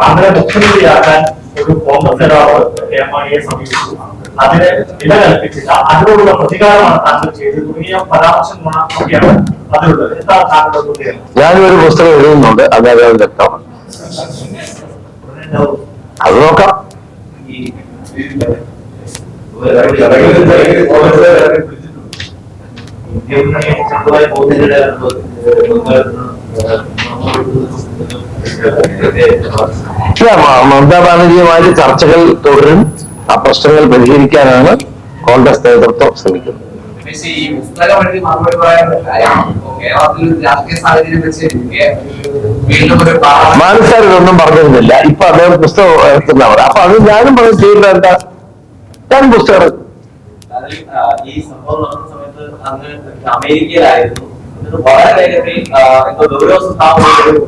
താങ്കളെ മുഖ്യമന്ത്രിയാക്കാൻ ഒരു കോൺഗ്രസ് നേതാവ് KM സമീപിച്ചു. അതിന് വില കൽപ്പിച്ചില്ല. അതിനോടുള്ള പ്രതികാരമാണ് താങ്കൾ ചെയ്തത് തുടങ്ങിയ പരാമർശങ്ങളൊക്കെയാണ് അതിലുള്ളത്. എന്താണ് താങ്കളുടെ പ്രതികരണം? ഞാനൊരു പുസ്തകം എഴുതുന്നുണ്ട്, അത് വ്യക്തമാണ്. അത് നോക്കാം. മമതാ ബാനർജിയുമായി ചർച്ചകൾ തുടരും. ആ പ്രശ്നങ്ങൾ പരിഹരിക്കാനാണ് കോൺഗ്രസ് നേതൃത്വം ശ്രമിക്കുന്നത്. മാനസാർ ഇതൊന്നും പറഞ്ഞിരുന്നില്ല. ഇപ്പൊ അദ്ദേഹം പുസ്തകം ഇറക്കുന്നവർ. അപ്പൊ അത് ഞാനും പറഞ്ഞു ചെയ്യില്ല. എന്താ, ഞാൻ പുസ്തകം ഈ സംഭവം നടന്ന സമയത്ത് അങ്ങ് അമേരിക്കയിലായിരുന്നു. വളരെ വേഗത്തിൽ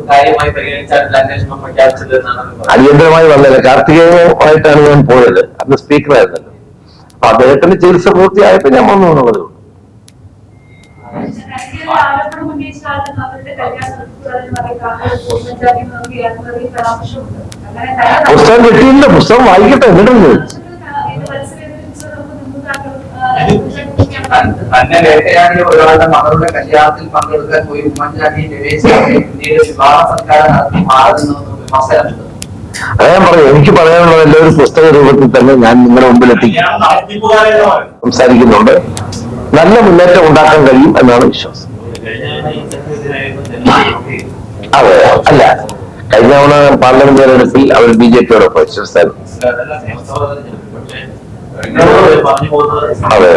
കാര്യമായി പരിഗണിച്ചാൽ അന്വേഷണം പ്രഖ്യാപിച്ചത് എന്നാണ്. അടിയന്തരമായി വന്നില്ല. കാർത്തികേയനുമായിട്ടാണ് ഞാൻ പോയത്. അന്ന് സ്പീക്കറായിരുന്നല്ലോ. അപ്പൊ അദ്ദേഹത്തിന്റെ ചികിത്സ പൂർത്തിയായപ്പോ ഞാൻ വന്നു എന്നുള്ളതേ ഉള്ളൂ. പുസ്തകം കിട്ടിയില്ല. പുസ്തകം വായിക്കട്ടെ, എന്നിട്ടുണ്ട്. തന്നെ വേട്ടയാടിയ ഒരാളുടെ മകളുടെ കല്യാണത്തിൽ പങ്കെടുക്കാൻ പോയി ഉമ്മൻചാണ്ടി പിന്നീട് വിവാഹ സൽക്കാരം നടത്തി മാറുന്നു വിമർശനമുണ്ട്. ഞാൻ പറയും, എനിക്ക് പറയാനുള്ളത് എല്ലാവരും പുസ്തക രൂപത്തിൽ തന്നെ ഞാൻ നിങ്ങളുടെ മുമ്പിലെത്തി സംസാരിക്കുന്നുണ്ട്. നല്ല മുന്നേറ്റം ഉണ്ടാക്കാൻ കഴിയും എന്നാണ് വിശ്വാസം. അതെ, അല്ല, കഴിഞ്ഞ തവണ പാർലമെന്റ് തെരഞ്ഞെടുപ്പിൽ അവർ BJP-യോടൊപ്പം ശിവസേന. അതെ,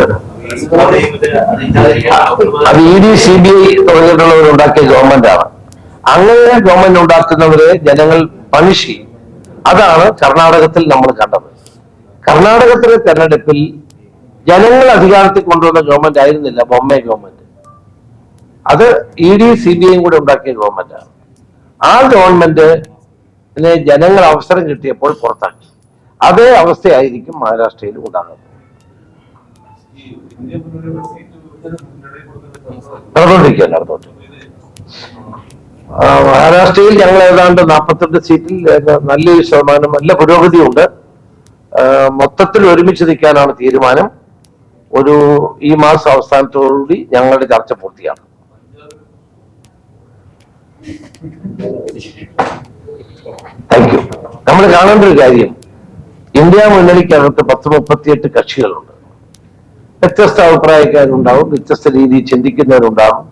അത് ED CBI തുടങ്ങിയിട്ടുള്ളവർ ഉണ്ടാക്കിയ ഗവൺമെന്റാണ്. അങ്ങനെ ഗവൺമെന്റ് ഉണ്ടാക്കുന്നവരെ ജനങ്ങൾ പണിഷ് ചെയ്യും. അതാണ് കർണാടകത്തിൽ നമ്മൾ കണ്ടത്. കർണാടകത്തിലെ തെരഞ്ഞെടുപ്പിൽ ജനങ്ങൾ അധികാരത്തിൽ കൊണ്ടുവന്ന ഗവൺമെന്റ് ആയിരുന്നില്ല ബൊമ്മെ ഗവൺമെന്റ്. അത് ED CBI കൂടെ ഉണ്ടാക്കിയ ഗവൺമെന്റാണ്. ആ ഗവൺമെന്റിന് ജനങ്ങൾ അവസരം കിട്ടിയപ്പോൾ പുറത്താക്കി. അതേ അവസ്ഥയായിരിക്കും മഹാരാഷ്ട്രയിലും ഉണ്ടാകുന്നത്. നടന്നുകൊണ്ടിരിക്കുകയാണ്. മഹാരാഷ്ട്രയിൽ ഞങ്ങൾ ഏതാണ്ട് 42 സീറ്റിൽ നല്ലൊരു ശതമാനം നല്ല പുരോഗതിയുണ്ട്. മൊത്തത്തിൽ ഒരുമിച്ച് നിൽക്കാനാണ് തീരുമാനം. ഈ മാസം അവസാനത്തോടുകൂടി ഞങ്ങളുടെ ചർച്ച പൂർത്തിയാണ്. Thank you. നമ്മൾ കാണേണ്ട ഒരു കാര്യം, ഇന്ത്യ മുന്നണിക്കകത്ത് 10-38 കക്ഷികളുണ്ട്. വ്യത്യസ്ത അഭിപ്രായക്കാരുണ്ടാവും, വ്യത്യസ്ത രീതിയിൽ ചിന്തിക്കുന്നവരുണ്ടാവും.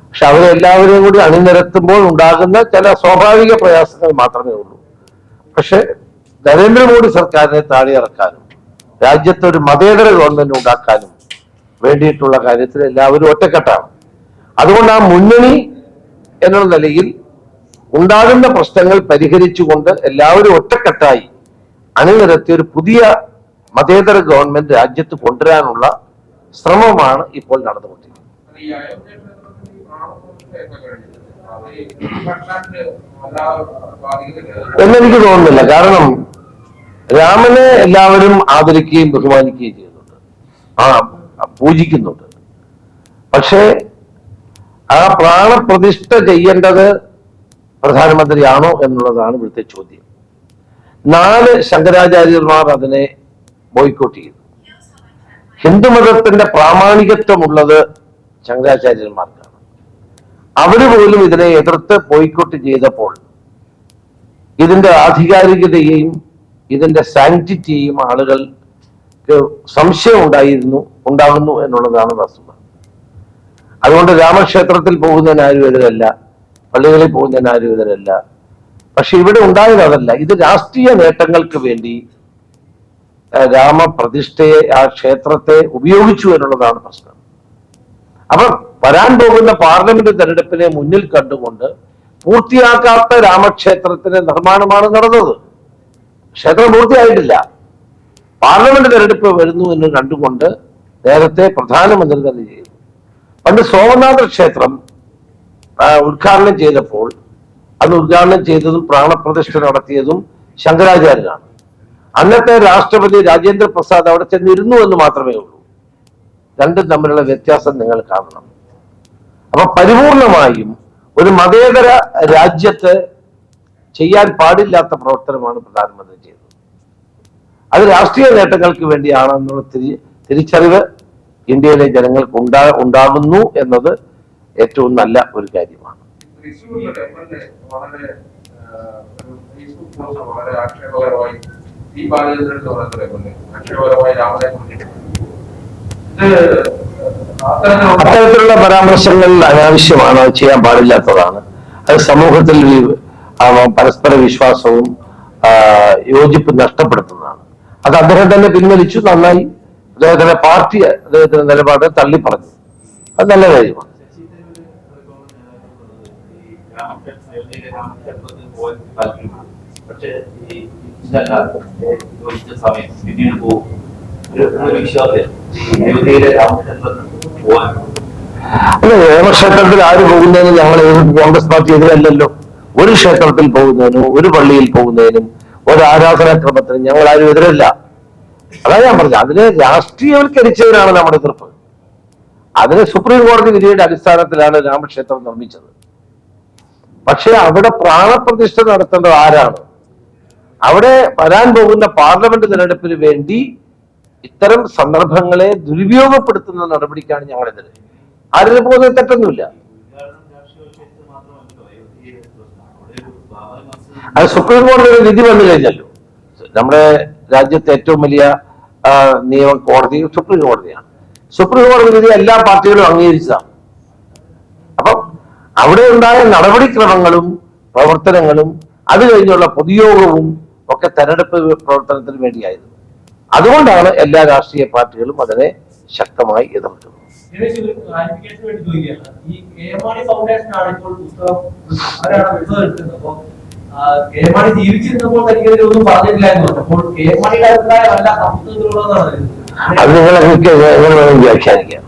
പക്ഷെ അവരെല്ലാവരെയും കൂടി അണിനിരത്തുമ്പോൾ ഉണ്ടാകുന്ന ചില സ്വാഭാവിക പ്രയാസങ്ങൾ മാത്രമേ ഉള്ളൂ. പക്ഷെ നരേന്ദ്രമോദി സർക്കാരിനെ താഴെയിറക്കാനും രാജ്യത്ത് ഒരു മതേതര ഗവൺമെന്റ് ഉണ്ടാക്കാനും വേണ്ടിയിട്ടുള്ള കാര്യത്തിൽ എല്ലാവരും ഒറ്റക്കെട്ടാണ്. അതുകൊണ്ട് ആ മുന്നണി എന്നുള്ള നിലയിൽ ഉണ്ടാകുന്ന പ്രശ്നങ്ങൾ പരിഹരിച്ചുകൊണ്ട് എല്ലാവരും ഒറ്റക്കെട്ടായി അണിനിരത്തി ഒരു പുതിയ മതേതര ഗവൺമെന്റ് രാജ്യത്ത് കൊണ്ടുവരാനുള്ള ശ്രമമാണ് ഇപ്പോൾ നടന്നുകൊണ്ടിരിക്കുന്നത്. എന്നെനിക്ക് തോന്നുന്നില്ല. കാരണം രാമനെ എല്ലാവരും ആദരിക്കുകയും ബഹുമാനിക്കുകയും ചെയ്യുന്നുണ്ട്, പൂജിക്കുന്നുണ്ട്. പക്ഷേ ആ പ്രാണപ്രതിഷ്ഠ ചെയ്യേണ്ടത് പ്രധാനമന്ത്രിയാണോ എന്നുള്ളതാണ് ഇവിടുത്തെ ചോദ്യം. 4 ശങ്കരാചാര്യന്മാർ അതിനെ ബോയ്ക്കോട്ട് ചെയ്തു. ഹിന്ദുമതത്തിന്റെ പ്രാമാണികത്വമുള്ളത് ശങ്കരാചാര്യന്മാർക്കാണ്. അവര് പോലും ഇതിനെ എതിർത്ത് ബോയ്ക്കോട്ട് ചെയ്തപ്പോൾ ഇതിന്റെ ആധികാരികതയെയും ഇതിന്റെ സാങ്ക്ടിറ്റിയെയും ആളുകൾക്ക് സംശയം ഉണ്ടാകുന്നു എന്നുള്ളതാണ് വസ്തുത. അതുകൊണ്ട് രാമക്ഷേത്രത്തിൽ പോകുന്നതിന് ആരും എതിരല്ല, പള്ളികളിൽ പോകുന്നതിന് ആരും എതിരല്ല. പക്ഷെ ഇവിടെ ഉണ്ടായത് അതല്ല. ഇത് രാഷ്ട്രീയ നേട്ടങ്ങൾക്ക് വേണ്ടി രാമപ്രതിഷ്ഠയെ, ആ ക്ഷേത്രത്തെ ഉപയോഗിച്ചു എന്നുള്ളതാണ് പ്രശ്നം. അപ്പൊ വരാൻ പോകുന്ന പാർലമെന്റ് തെരഞ്ഞെടുപ്പിനെ മുന്നിൽ കണ്ടുകൊണ്ട് പൂർത്തിയാക്കാത്ത രാമക്ഷേത്രത്തിന്റെ നിർമ്മാണമാണ് നടന്നത്. ക്ഷേത്രം പൂർത്തിയായിട്ടില്ല. പാർലമെന്റ് തെരഞ്ഞെടുപ്പ് വരുന്നു എന്ന് കണ്ടുകൊണ്ട് നേരത്തെ പ്രധാനമന്ത്രി തന്നെ ചെയ്തു. പണ്ട് സോമനാഥ ക്ഷേത്രം ഉദ്ഘാടനം ചെയ്തപ്പോൾ അന്ന് ഉദ്ഘാടനം ചെയ്തതും പ്രാണപ്രതിഷ്ഠ നടത്തിയതും ശങ്കരാചാര്യനാണ്. അന്നത്തെ രാഷ്ട്രപതി രാജേന്ദ്ര പ്രസാദ് അവിടെ ചെന്നിരുന്നു എന്ന് മാത്രമേ ഉള്ളൂ. രണ്ടും തമ്മിലുള്ള വ്യത്യാസം നിങ്ങൾ കാണണം. അപ്പൊ പരിപൂർണമായും ഒരു മതേതര രാജ്യത്ത് ചെയ്യാൻ പാടില്ലാത്ത പ്രവർത്തനമാണ് പ്രധാനമന്ത്രി ചെയ്തത്. അത് രാഷ്ട്രീയ നേട്ടങ്ങൾക്ക് വേണ്ടിയാണെന്നുള്ള തിരിച്ചറിവ് ഇന്ത്യയിലെ ജനങ്ങൾക്ക് ഉണ്ടാകുന്നു എന്നത് ഏറ്റവും നല്ല ഒരു കാര്യമാണ്. അത്തരത്തിലുള്ള പരാമർശങ്ങൾ അനാവശ്യമാണ്, അത് ചെയ്യാൻ പാടില്ലാത്തതാണ്. അത് സമൂഹത്തിൽ പരസ്പര വിശ്വാസവും യോജിപ്പ് നഷ്ടപ്പെടുത്തുന്നതാണ്. അത് അദ്ദേഹം തന്നെ പിൻവലിച്ചു. നന്നായി. അദ്ദേഹത്തിന്റെ പാർട്ടി അദ്ദേഹത്തിന്റെ നിലപാട് തള്ളിപ്പറഞ്ഞു. അത് നല്ല കാര്യമാണ്. പക്ഷേ സമയം പിന്നീട് പോകും രാമക്ഷേത്രത്തിൽ ആര് പോകുന്നതിന് ഞങ്ങൾ കോൺഗ്രസ് പാർട്ടി എതിരല്ലല്ലോ. ഒരു ക്ഷേത്രത്തിൽ പോകുന്നതിനും ഒരു പള്ളിയിൽ പോകുന്നതിനും ഒരു ആരാധനാക്രമത്തിനും ഞങ്ങൾ ആരും എതിരല്ല. അതാണ് ഞാൻ പറഞ്ഞത്. അതിനെ രാഷ്ട്രീയവൽക്കരിച്ചവരാണ് നമ്മുടെ എതിർപ്പ്. അതിന് സുപ്രീം കോടതി വിധിയുടെ അടിസ്ഥാനത്തിലാണ് രാമക്ഷേത്രം നിർമ്മിച്ചത്. പക്ഷെ അവിടെ പ്രാണപ്രതിഷ്ഠ നടത്തേണ്ടത് ആരാണ്? അവിടെ വരാൻ പോകുന്ന പാർലമെന്റ് തെരഞ്ഞെടുപ്പിന് വേണ്ടി ഇത്തരം സന്ദർഭങ്ങളെ ദുരുപയോഗപ്പെടുത്തുന്ന നടപടിക്കാണ് ഞങ്ങളെതിരെ. ആരും പോകുന്നത് തെറ്റൊന്നുമില്ല. അത് സുപ്രീം കോടതിയുടെ വിധി വന്നു കഴിഞ്ഞല്ലോ. നമ്മുടെ രാജ്യത്തെ ഏറ്റവും വലിയ നിയമ കോടതി സുപ്രീം കോടതിയാണ്. സുപ്രീം കോടതി വിധി എല്ലാ പാർട്ടികളും അംഗീകരിച്ചതാണ്. അപ്പം അവിടെ ഉണ്ടായ നടപടിക്രമങ്ങളും പ്രവർത്തനങ്ങളും അത് കഴിഞ്ഞുള്ള പൊതുയോഗവും ഒക്കെ തെരഞ്ഞെടുപ്പ് പ്രവർത്തനത്തിന് വേണ്ടിയായിരുന്നു. അതുകൊണ്ടാണ് എല്ലാ രാഷ്ട്രീയ പാർട്ടികളും അതിനെ ശക്തമായി എതിർക്കുന്നത്. ക്ലാരിഫിക്കേഷൻ വേണ്ടി ചോദിക്കുകയാണ്. ഈ കെ.എം.മാണി ഫൗണ്ടേഷൻ ആണ് ഇപ്പോൾ പുസ്തകം അവരാണ് പുസ്തകം എടുക്കുന്നത്. അപ്പൊ കെ.എം.മാണി ജീവിച്ചിരുന്നപ്പോൾ തനിക്കെതിരെ ഒന്നും പറഞ്ഞിട്ടില്ലായിരുന്നു. അപ്പോൾ കെ.എം.മാണിയുടെ അഭിപ്രായമല്ല പുസ്തകത്തിലുള്ളതാണ്. അത് നിങ്ങളെ വ്യാഖ്യാനിക്കാം.